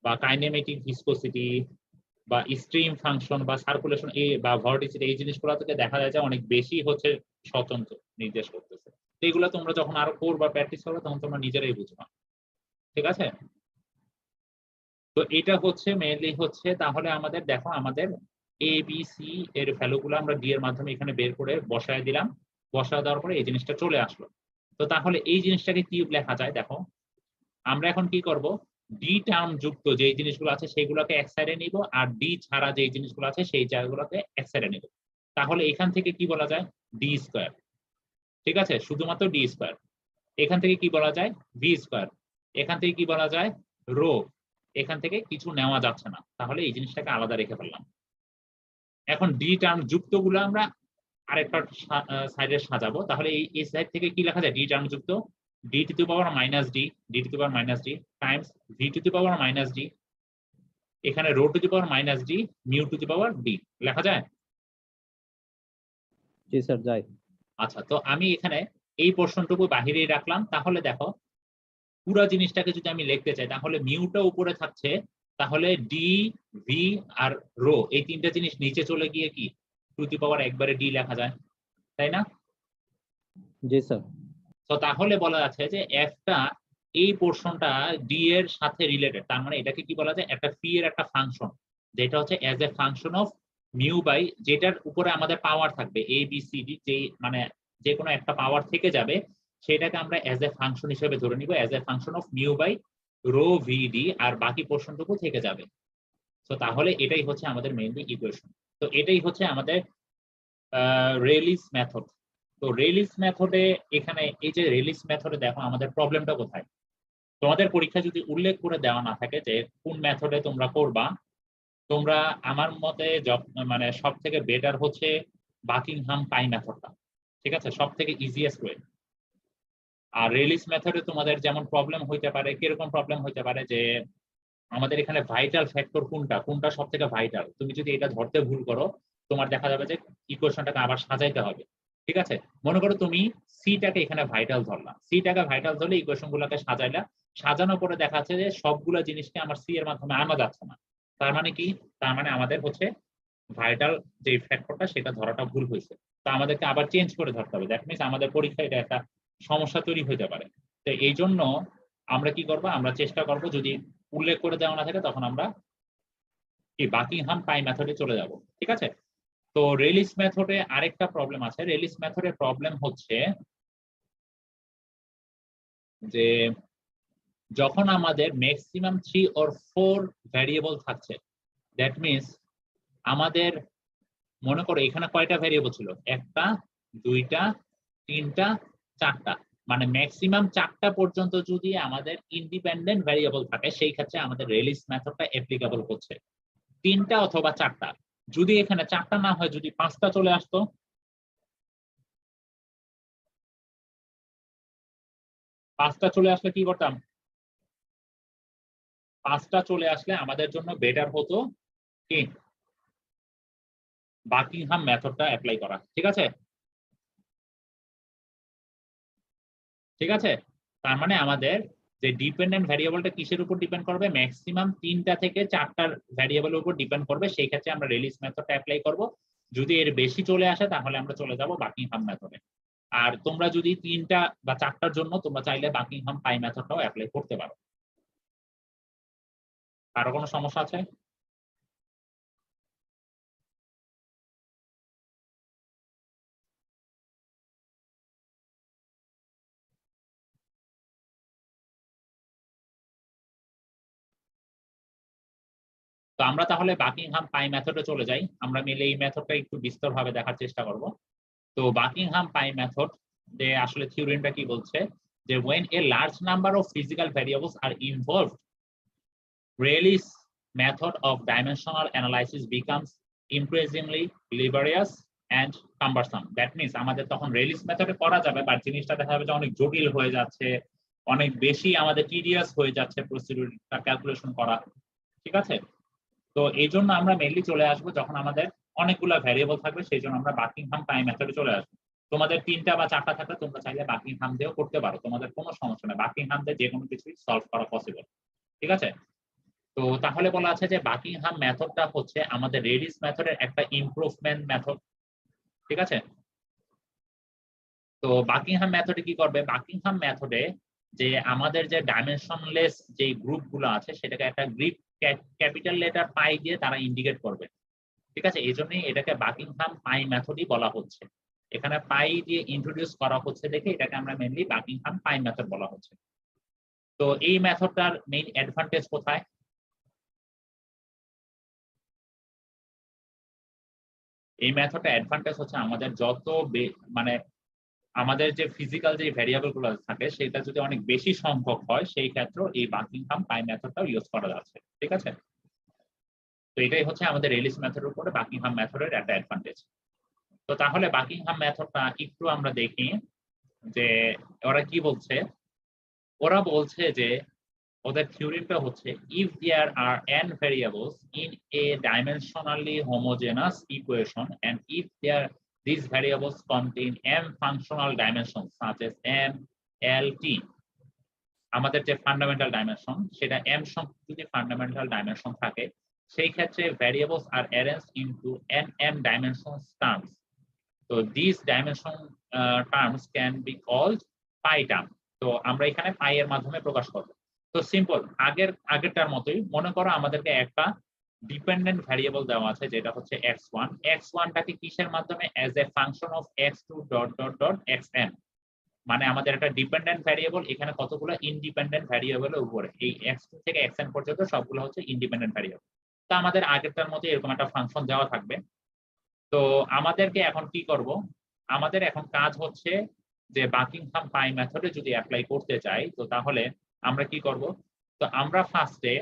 বা কাইনেমেটিক ভিসকোসিটি বা স্ট্রিম ফাংশন বা সার্কুলেশন বা ভর্টিসিটি, এই জিনিসগুলো থেকে দেখা যায় যে অনেক বেশি হচ্ছে স্বতন্ত্র নির্দেশ করতেছে। তো এগুলো তোমরা যখন আরো করবা, প্র্যাকটিস করবে, তখন তোমরা নিজেরাই বুঝবা, ঠিক আছে। তো এটা হচ্ছে মেইনলি হচ্ছে, তাহলে আমাদের দেখো আমাদের এ বি সি এর ভ্যালুগুলো আমরা ডি এর মাধ্যমে এখানে বের করে বসায় দিলাম। বসায় দেওয়ার পরে এই জিনিসটা চলে আসলো। তো তাহলে এই জিনিসটাকে কি লেখা যায় দেখো, আমরা এখন কি করব, ডি টার্ম যুক্ত যে জিনিসগুলো আছে সেগুলোকে এক সাইডে নিব, আর ডি ছাড়া যে জিনিসগুলো আছে সেই জায়গাগুলোকে এক সাইডে নিব। তাহলে এখান থেকে কি বলা যায়, ডি স্কয়ার, ঠিক আছে, শুধুমাত্র ডি স্কয়ার। এখান থেকে কি বলা যায়, ভি স্কয়ার। এখান থেকে কি বলা যায়, রো। এখান থেকে কিছু নেওয়া যাচ্ছে না, তাহলে এই জিনিসটাকে আলাদা রেখে ফেললাম। এখন ডি টার্ম যুক্ত গুলো আমরা আরেকটা সাইডে সাজাবো। তাহলে এই সাইড থেকে কি লেখা যায়, ডি টার্ম যুক্ত d to the power minus d, d to the power minus d times v to the power minus d, এখানে rho to the power minus d, mu to the power d লেখা যায়। জি স্যার, যাই। আচ্ছা, তো আমি এখানে এই পোর্শনটুকু বাহিরেই রাখলাম। তাহলে দেখো পুরো জিনিসটাকে যদি আমি লিখতে চাই, তাহলে মিউটা উপরে থাকছে, তাহলে ডি, ভি আর রো, এই তিনটা জিনিস নিচে চলে গিয়ে কি টু দি পাওয়ার একবারে ডি লেখা যায়, তাই না? জি স্যার। তো তাহলে বলা যাচ্ছে যে এফটা এই পোর্শনটা ডি এর সাথে রিলেটেড, তার মানে এটাকে কি বলা যায়, একটা ফি এর একটা ফাংশন, যেটা হচ্ছে as a function of mu by, যেটার উপরে আমাদের পাওয়ার থাকবে এ বি সি ডি, যে মানে যে কোনো একটা পাওয়ার থেকে যাবে, সেটাকে আমরা অ্যাজ এ ফাংশন হিসেবে ধরে নিব, as a function of mu by rho v d, আর বাকি পোর্শনটুকু থেকে যাবে। তো তাহলে এটাই হচ্ছে আমাদের মেইনলি ইকুয়েশন। তো এটাই হচ্ছে আমাদের রেলিস মেথড। তো রেলিস মেথডে, এখানে এই যে রেলিস মেথডে দেখো আমাদের প্রবলেমটা কোথায়। তোমাদের পরীক্ষা যদি উল্লেখ করে দেওয়া না থাকে যে কোন মেথডে তোমরা করবা, তোমরা আমার মতে মানে সব থেকে বেটার হচ্ছে বাকিংহাম পাই মেথডটা, ঠিক আছে, সব থেকে ইজিয়েস্ট ওয়ে। আর রেলিস মেথডে তোমাদের যেমন প্রবলেম হইতে পারে, কিরকম প্রবলেম হইতে পারে, যে আমাদের এখানে ভাইটাল ফ্যাক্টর কোনটা, কোনটা সব থেকে ভাইটাল, তুমি যদি এটা ধরতে ভুল করো, তোমার দেখা যাবে যে ইকুয়েশনটাকে আবার সাজাইতে হবে, ঠিক আছে। মনে করো তুমি সিটাকে এখানে ভাইটাল ধরলা, সিটাকে ভাইটাল ধরলে ইকুয়েশন গুলোকে সাজাইলা, সাজানোর পরে দেখা যাচ্ছে যে সবগুলা জিনিসকে আমার সি এর মাধ্যমে আনা যাচ্ছে না। তার মানে কি, তার মানে আমাদের হচ্ছে ভাইটাল যে ফ্যাক্টরটা সেটা ধরাটা ভুল হয়েছে। তো আমাদেরকে আবার চেঞ্জ করে ধরতে হবে, দ্যাট মিনস আমাদের পরীক্ষায় এটা একটা সমস্যা তৈরি হতে পারে। তো এই জন্য আমরা কি করবো, আমরা চেষ্টা করব যদি উল্লেখ করে দেওয়া না থাকে তখন আমরা কি বাকিংহাম পাই মেথডে চলে যাব, ঠিক আছে। তো রেলিস মেথডে আরেকটা প্রবলেম আছে। রেলিস মেথডের প্রবলেম হচ্ছে যে যখন আমাদের ম্যাক্সিমাম 3 or 4 ভ্যারিয়েবল থাকছে, দ্যাট মিনস আমাদের মনে করো এখানে কয়টা ভ্যারিয়েবল ছিল, একটা, দুইটা, তিনটা, চারটা, মানে ম্যাক্সিমাম 4টা পর্যন্ত যদি আমাদের ইন্ডিপেন্ডেন্ট ভ্যারিয়েবল থাকে, সেই ক্ষেত্রে আমাদের রেলিস মেথডটা অ্যাপ্লিকেবল হচ্ছে। 3টা অথবা 4টা, যদি এখানে 4টা না হয়, যদি 5টা চলে আসতো, 5টা চলে আসলে কি করতাম, 5টা চলে আসলে আমাদের জন্য বেটার হতো কি বাকিংহাম মেথডটা অ্যাপ্লাই করা, ঠিক আছে, ঠিক আছে। তার মানে আমাদের যে ডিপেন্ডেন্ট ভ্যারিয়েবলটা কিসের উপর ডিপেন্ড করবে, ম্যাক্সিমাম 3টা থেকে 4টার ভ্যারিয়েবলের উপর ডিপেন্ড করবে, সেই ক্ষেত্রে আমরা রেলিস মেথডটা অ্যাপ্লাই করব। যদি এর বেশি চলে আসে তাহলে আমরা চলে যাব বাকিংহাম মেথডে। আর তোমরা যদি 3টা বা 4টার জন্য তোমরা চাইলে বাকিংহাম পাই মেথডটাও অ্যাপ্লাই করতে পারো। কারো কোনো সমস্যা আছে? তো আমরা তাহলে বাকিংহাম পাই মেথডে চলে যাই। আমরা মিলে এই মেথডটা একটু বিস্তরভাবে দেখার চেষ্টা করব। তো বাকিংহাম পাই মেথড যে আসলে থিওরিটা কি বলছে যে when a large number of physical variables are involved, Rayleigh's method of dimensional analysis becomes increasingly laborious and cumbersome. That means আমাদের তখন রেলিস মেথডে করা যাবে, বাট জিনিসটা দেখা যাবে যে অনেক জটিল হয়ে যাচ্ছে, অনেক বেশি আমাদের টিডিয়াস হয়ে যাচ্ছে প্রসিডিউরটা ক্যালকুলেশন করা। ঠিক আছে, তো এই জন্য আমরা মেইনলি চলে আসবো যখন আমাদের অনেকগুলো ভ্যারিয়েবল থাকবে, সেই জন্য আমরা বাকিংহাম পাই মেথডে চলে আসবো। তোমাদের 3টা বা 4টা থাকলে তোমরা চাইলে বাকিংহাম দিয়েও করতে পারো, তোমাদের কোনো সমস্যা নেই, বাকিংহাম দিয়ে যে কোনো কিছুই সলভ করা পসিবল। ঠিক আছে, তো তাহলে বলা আছে যে বাকিংহাম মেথডটা হচ্ছে আমাদের রেডিস মেথডের একটা ইমপ্রুভমেন্ট মেথড। ঠিক আছে, তো বাকিংহাম মেথডে কি করবে, বাকিংহাম মেথডে যে আমাদের যে ডাইমেনশনলেস যে গ্রুপগুলো আছে সেটাকে একটা গ্রিপ ক্যাপিটাল লেটার পাই দিয়ে তারা ইন্ডিকেট করবে। ঠিক আছে, এই জন্যই এটাকে বাকিংহাম পাই মেথডই বলা হচ্ছে। এখানে পাই দিয়ে ইন্ট্রোডিউস করা হচ্ছে দেখে এটাকে আমরা মেইনলি বাকিংহাম পাই মেথড বলা হচ্ছে। তো এই মেথডটার মেইন অ্যাডভান্টেজ কোথায়? এই মেথডটা অ্যাডভান্টেজ হচ্ছে আমাদের যত মানে আমাদের যে ফিজিক্যাল যে ভ্যারিয়েবল গুলো থাকে সেটা যদি অনেক বেশি সংখ্যক হয় সেই ক্ষেত্রে এই বাকিংহাম পাই মেথডটাও ইউজ করা যাচ্ছে। ঠিক আছে, তো এটাই হচ্ছে আমাদের রেলিস মেথডের উপরে বাকিংহাম মেথডের একটা অ্যাডভান্টেজ। তো তাহলে বাকিংহাম মেথডটা একটু আমরা দেখি যে ওরা কি বলছে। ওরা বলছে যে ওদের থিওরিটা হচ্ছে if there are n variables in a dimensionally homogeneous equation and if these variables contain m functional dimensions such as m, l, t, আমাদের যে ফান্ডামেন্টাল ডাইমেনশন সেটা m সংখ্যক যদি ফান্ডামেন্টাল ডাইমেনশন থাকে সেই ক্ষেত্রে variables are arranged into m dimensions terms. So these dimension terms can be called pi term. তো আমরা এখানে পাই এর মাধ্যমে প্রকাশ করব। তো সিম্পল আগেরটার মতোই মনে করো আমাদেরকে একটা ডিপেন্ডেন্ট ভ্যারিয়েবল দেওয়া আছে যেটা হচ্ছে x1। x1টাকে কিসের মাধ্যমে as a function of x2 dot dot dot xn, মানে আমাদের একটা ডিপেন্ডেন্ট ভ্যারিয়েবল, এখানে কতগুলো ইন্ডিপেন্ডেন্ট ভ্যারিয়েবলের উপরে এই x2 থেকে xn পর্যন্ত সবগুলো হচ্ছে ইন্ডিপেন্ডেন্ট ভ্যারিয়েবল। তো আমাদের আগেরটার মতো এরকম একটা ফাংশন দেওয়া থাকবে। তো আমাদেরকে এখন কি করব, আমাদের এখন কাজ হচ্ছে যে বাকিংহাম পাই মেথডে যদি অ্যাপ্লাই করতে চাই তো তাহলে আমরা কি করব, তো আমরা ফার্স্টে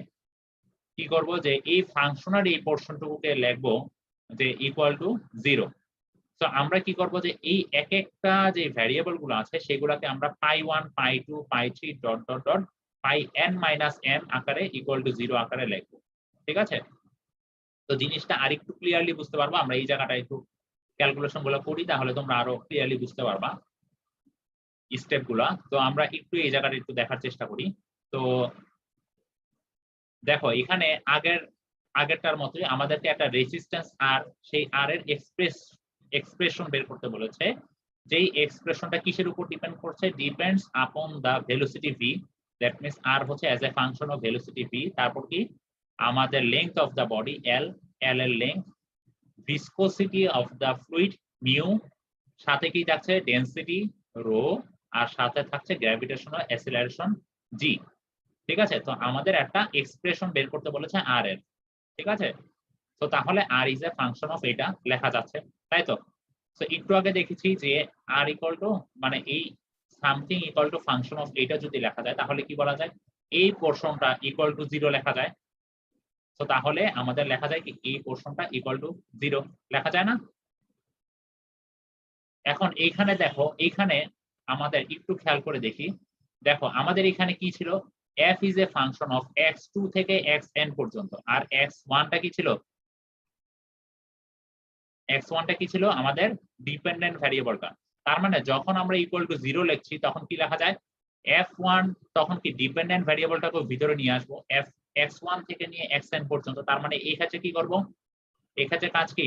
কি করব যে এই ফাংশনের এই পোরশনটুকুকে লিখব যে ইকুয়াল টু 0। তো আমরা কি করব যে এই এক একটা যে ভ্যারিয়েবল গুলো আছে সেগুলোকে আমরা পাই1 পাই2 পাই3 ডট ডট ডট পাই n মাইনাস m আকারে ইকুয়াল টু 0 আকারে লিখব। ঠিক আছে, তো জিনিসটা আরেকটু ক্লিয়ারলি বুঝতে পারবো, আমরা এই জায়গাটা একটু ক্যালকুলেশন গুলো করি তাহলে তোমরা আরো ক্লিয়ারলি বুঝতে পারবা স্টেপ গুলা। তো আমরা একটু এই জায়গাটা একটু দেখার চেষ্টা করি। তো দেখো এখানে আগেরটার মতোই আমাদেরকে একটা রেজিস্ট্যান্স আর সেই আর এর এক্সপ্রেশন বের করতে বলেছে। যেই এক্সপ্রেশনটা কিসের উপর ডিপেন্ড করছে, depends upon the velocity v, that means আর হচ্ছে as a function of velocity v, তারপর কি আমাদের length of the body l, l এর length, viscosity of the fluid mu, সাথে কি থাকছে ডেনসিটি রো, আর সাথে থাকছে গ্র্যাভিটেশনাল অ্যাসিলারেশন g। ঠিক আছে, তো আমাদের একটা এক্সপ্রেশন বের করতে বলেছে আর এর। ঠিক আছে, তো তাহলে আর ইজ এ ফাংশন অফ এটা লেখা যাচ্ছে, তাই তো। তো একটু আগে দেখেছি যে আর ইকুয়াল টু মানে এই something equal to function of এটা যদি লেখা যায় তাহলে কি বলা যায়, এই পোরশনটা ইকুয়াল টু 0 লেখা যায়। তো তাহলে আমাদের লেখা যায় কি এই পোরশনটা ইকুয়াল টু 0 লেখা যায় না। এখন এইখানে দেখো, এইখানে আমাদের একটু খেয়াল করে দেখি, দেখো আমাদের এখানে কি ছিল, f is a function of x2 থেকে xn পর্যন্ত, আর x1টা কি ছিল, x1টা কি ছিল আমাদের ডিপেন্ডেন্ট ভ্যারিয়েবলটা। তার মানে যখন আমরা ইকুয়াল টু 0 লিখছি তখন কি লেখা যায়, f1 তখন কি ডিপেন্ডেন্ট ভ্যারিয়েবলটাকে ভিতরে নিয়ে আসবো x1 থেকে নিয়ে xn পর্যন্ত। তার মানে এই ক্ষেত্রে কি করব, এই ক্ষেত্রে কাজ কি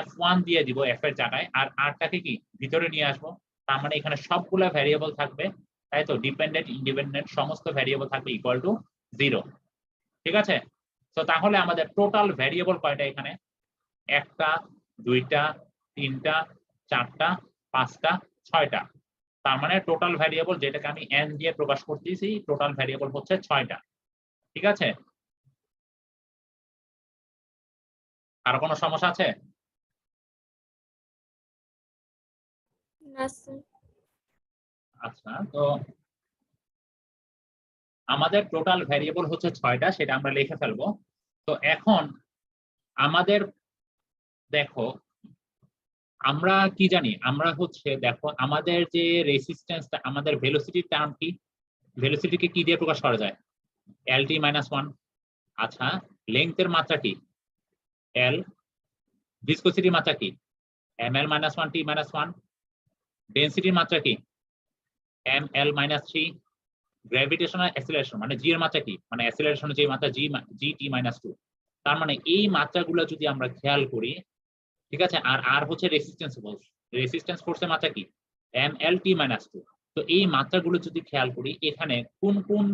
f1 দিয়ে দিব f এর জায়গায়, আর rটাকে কি ভিতরে নিয়ে আসবো। তার মানে এখানে সবগুলা ভ্যারিয়েবল থাকবে, তাই তো, ডিপেন্ডেন্ট ইন্ডিপেন্ডেন্ট সমস্ত ভ্যারিয়েবল থাকবে ইকুয়াল টু 0। ঠিক আছে, তো তাহলে আমাদের টোটাল ভ্যারিয়েবল কয়টা এখানে, 1টা 2টা 3টা 4টা 5টা 6টা। তার মানে টোটাল ভ্যারিয়েবল যেটাকে আমি n দিয়ে প্রকাশ করতেছি টোটাল ভ্যারিয়েবল হচ্ছে 6টা। ঠিক আছে, কারো কোনো সমস্যা আছে? না স্যার। আচ্ছা, তো আমাদের টোটাল ভ্যারিয়েবল হচ্ছে 6টা, সেটা আমরা লিখে ফেলবো। তো এখন আমাদের দেখো আমরা কি জানি, আমরা হচ্ছে দেখো আমাদের যে রেসিস্ট্যান্সটা, আমাদের ভেলোসিটির টার্ম কি, ভেলোসিটিকে কি দিয়ে প্রকাশ করা যায়? lt minus 1। আচ্ছা, লেংথের মাত্রা কি? l। ভিসকোসিটির মাত্রা কি? ml minus 1 t minus 1। ডেনসিটির মাত্রা কি? ml minus 3। গ্র্যাভিটেশনাল অ্যাসিলারেশন মানে জি এর মাত্রা কি, মানে অ্যাসিলারেশনের যে মাত্রা gt মাইনাস 2। তার মানে এই মাত্রাগুলো যদি আমরা খেয়াল করি, ঠিক আছে, আর আর হচ্ছে রেসিস্ট্যান্স ফোর্স, রেসিস্ট্যান্স ফোর্সের মাত্রা কি? mlt minus 2। তো এই মাত্রাগুলো যদি খেয়াল করি, এখানে কোন কোন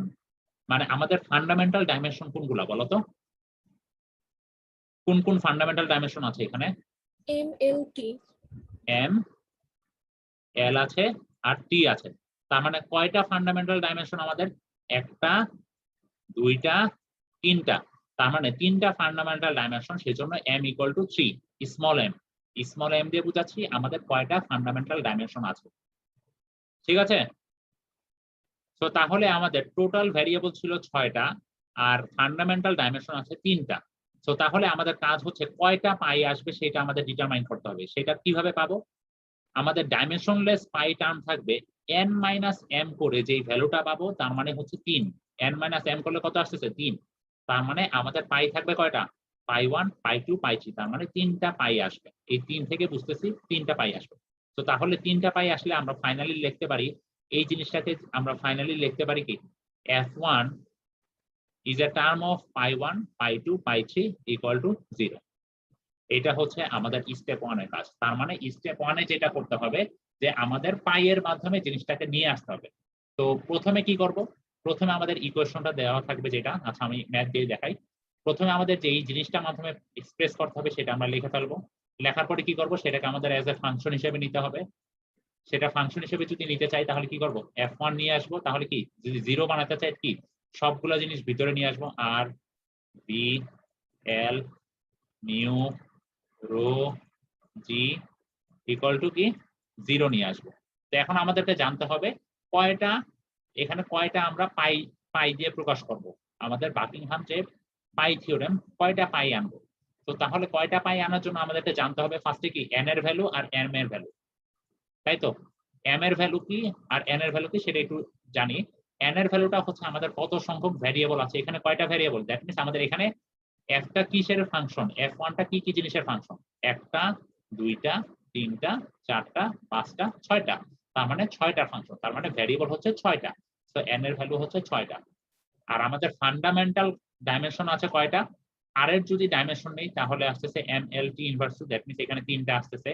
মানে আমাদের ফান্ডামেন্টাল ডাইমেনশন কোনগুলা বলো তো? কোন কোন ফান্ডামেন্টাল ডাইমেনশন আছে এখানে? MLT। m l আছে আর t আছে। তার মানে কয়টা ফান্ডামেন্টাল ডাইমেনশন আমাদের? একটা, দুইটা, তিনটা। তার মানে তিনটা ফান্ডামেন্টাল ডাইমেনশন, সেজন্য m equal to 3। Small m, small m দিয়ে বুঝাচ্ছি আমাদের কয়টা ফান্ডামেন্টাল ডাইমেনশন আছে। ঠিক আছে, তো তাহলে আমাদের টোটাল ভ্যারিয়েবল ছিল 6টা আর ফান্ডামেন্টাল ডাইমেনশন আছে 3টা। তো তাহলে আমাদের কাজ হচ্ছে কয়টা পাই আসবে সেটা আমাদের ডিটারমাইন করতে হবে। সেটা কিভাবে পাবো? আমাদের ডাইমেনশনলেস পাই টার্ম থাকবে n মাইনাস m করে, যেই ভ্যালুটা পাবো তার মানে হচ্ছে 3। n মাইনাস m করলে কত আসতেছে? 3। তার মানে আমাদের পাই থাকবে কয়টা? পাই 1, পাই 2, পাই 3। তার মানে 3টা পাই আসবে। এই 3 থেকে বুঝতেছি 3টা পাই আসবে। তো তাহলে 3টা পাই আসলে আমরা ফাইনালি লিখতে পারি এই জিনিসটাকে, আমরা ফাইনালি লিখতে পারি কি, f1 is a term of pi 1, pi 2, pi 3 equal to 0। এটা হচ্ছে আমাদের স্টেপ 1 এর কাজ। তার মানে স্টেপ 1 এ যেটা করতে হবে যে আমাদের পাই এর মাধ্যমে জিনিসটাকে নিয়ে আসতে হবে। তো প্রথমে কি করব? প্রথমে আমাদের ইকুয়েশনটা দেওয়া থাকবে যেটা, আচ্ছা আমি ম্যাথ দিয়ে দেখাই। প্রথমে আমাদের যে এই জিনিসটার মাধ্যমে এক্সপ্রেস করতে হবে সেটা আমরা লিখে ফেলবো। লেখার পরে কি করব? সেটাকে আমাদের অ্যাজ এ ফাংশন হিসেবে নিতে হবে। সেটা ফাংশন হিসেবে যদি নিতে চাই তাহলে কি করব? f1 নিয়ে আসবো। তাহলে কি, যদি 0 বানাতে চাই কি, সবগুলো জিনিস ভিতরে নিয়ে আসবো। r b l mu rho G equal to কি 0 নিয়ে আসবো। তো এখন আমাদেরকে জানতে হবে কয়টা, এখানে কয়টা আমরা পাই পাই দিয়ে প্রকাশ করব। আমাদের বাকিংহাম যে পাই থিওরেম, কয়টা পাই আনবো। তো তাহলে কয়টা পাই আনার জন্য আমাদেরকে জানতে হবে ফার্স্টে কি n এর ভ্যালু আর m এর ভ্যালু, তাই তো? m এর ভ্যালু কি আর n এর ভ্যালু কি সেটা একটু জানি। n এর ভ্যালুটা হচ্ছে আমাদের কত সংখ্যক ভ্যারিয়েবল আছে, এখানে কয়টা ভ্যারিয়েবল, দ্যাট মিন্স আমাদের এখানে একটা কিসের ফাংশন, f1 টা কি কি জিনিসের ফাংশন, একটা, দুইটা, তিনটা, চারটা, পাঁচটা, ছয়টা। তার মানে 6টা ফাংশন, তার মানে ভ্যারিয়েবল হচ্ছে 6টা। তো n এর ভ্যালু হচ্ছে 6টা। আর আমাদের ফান্ডামেন্টাল ডাইমেনশন আছে কয়টা? r এর যদি ডাইমেনশন নেই তাহলে আসতেছে mlt ইনভার্স 2, দ্যাট মিন্স এখানে 3টা আসতেছে।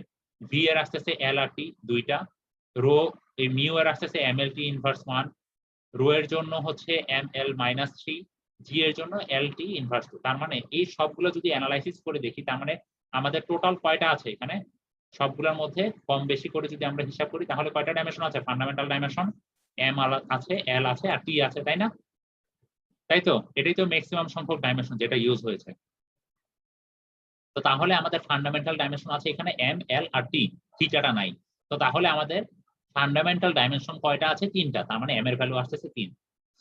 v এর আসতেছে l আর t 2টা। রো এই মিউ এর আসতেছে mlt ইনভার্স 1। রো এর জন্য হচ্ছে ml মাইনাস 3। জি এর জন্য lt ইনভার্স 2। তার মানে এই সবগুলো যদি অ্যানালাইসিস করে দেখি, তার মানে আমাদের টোটাল কয়টা আছে এখানে, সবগুলোর মধ্যে কম বেশি করে যদি আমরা হিসাব করি তাহলে কয়টা ডাইমেনশন আছে? ফান্ডামেন্টাল ডাইমেনশন m আছে, l আছে আর t আছে, তাই না? তাই তো, এটাই তো ম্যাক্সিমাম সংখ্যক ডাইমেনশন যেটা ইউজ হয়েছে। তো তাহলে আমাদের ফান্ডামেন্টাল ডাইমেনশন আছে এখানে m, l আর t, থিটাটা নাই। তো তাহলে আমাদের ফান্ডামেন্টাল ডাইমেনশন কয়টা আছে? 3টা। তার মানে m এর ভ্যালু আসতেছে 3।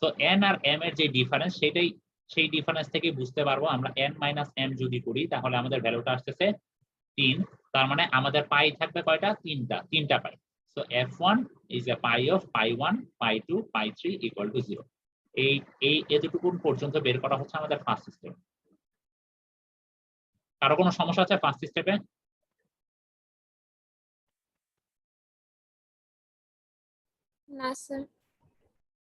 তো n আর m এর যে ডিফারেন্স, সেটাই সেই ডিফারেন্স থেকে বুঝতে পারবো আমরা n মাইনাস m যদি করি তাহলে আমাদের ভ্যালুটা আসতেছে 3। তার মানে আমাদের পাই থাকবে কয়টা? 3টা pi. So f1 is a pi of pi 1, pi 2, pi 3 equal to 0। এই এই এতটুকু পর্যন্ত বের করা হচ্ছে আমাদের ফার্স্ট স্টেপ। কারো কোনো সমস্যা আছে ফার্স্ট স্টেপে? না স্যার।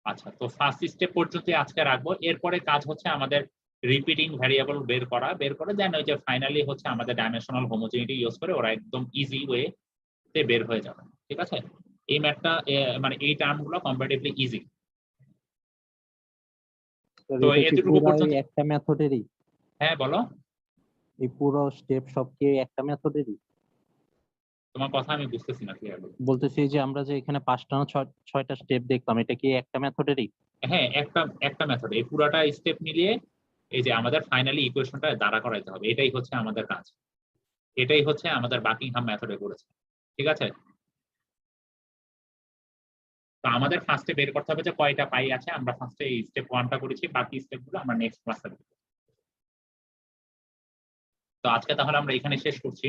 আচ্ছা, তো ফার্স্ট স্টেপ পর্যন্ত আজকে রাখবো। এরপরে কাজ হচ্ছে আমাদের রিপিটিং ভ্যারিয়েবল বের করে দেন ওই যে ফাইনালি হচ্ছে আমাদের ডাইমেনশনাল হোমোজেনিটি ইউজ করে ওরা একদম ইজি ওয়ে তে বের হয়ে যাবে। ঠিক আছে, এই ম্যাথটা মানে এই টার্মগুলো কম্পারেটিভলি ইজি। স্যার তো এটা কি এতটুকু পুরো পর্যন্ত। একটা মেথডেরই? হ্যাঁ বলো, এই পুরো স্টেপ সব কি একটা মেথডেরই? তোমার কথা আমি বুঝতেছি না ক্লিয়ার বলো। বলতেছি যে আমরা যে এখানে 5টা না 6টা স্টেপ দেখলাম, এটা কি একটা মেথডেরই? হ্যাঁ, একটা একটা মেথড, এই পুরাটা স্টেপ মিলিয়ে এই যে আমাদের ফাইনালি ইকুয়েশনটা দাঁড়া করাইতে হবে, এটাই হচ্ছে আমাদের কাজ, এটাই হচ্ছে আমাদের বাকিংহাম মেথডে করেছে। ঠিক আছে, তো আমাদের ফার্স্টে বের করতে হবে যে কয়টা পাই আছে। আমরা ফার্স্টে এই স্টেপ 1টা করেছি, বাকি স্টেপগুলো আমরা নেক্সট ক্লাসে। তো আজকে তাহলে আমরা এখানে শেষ করছি।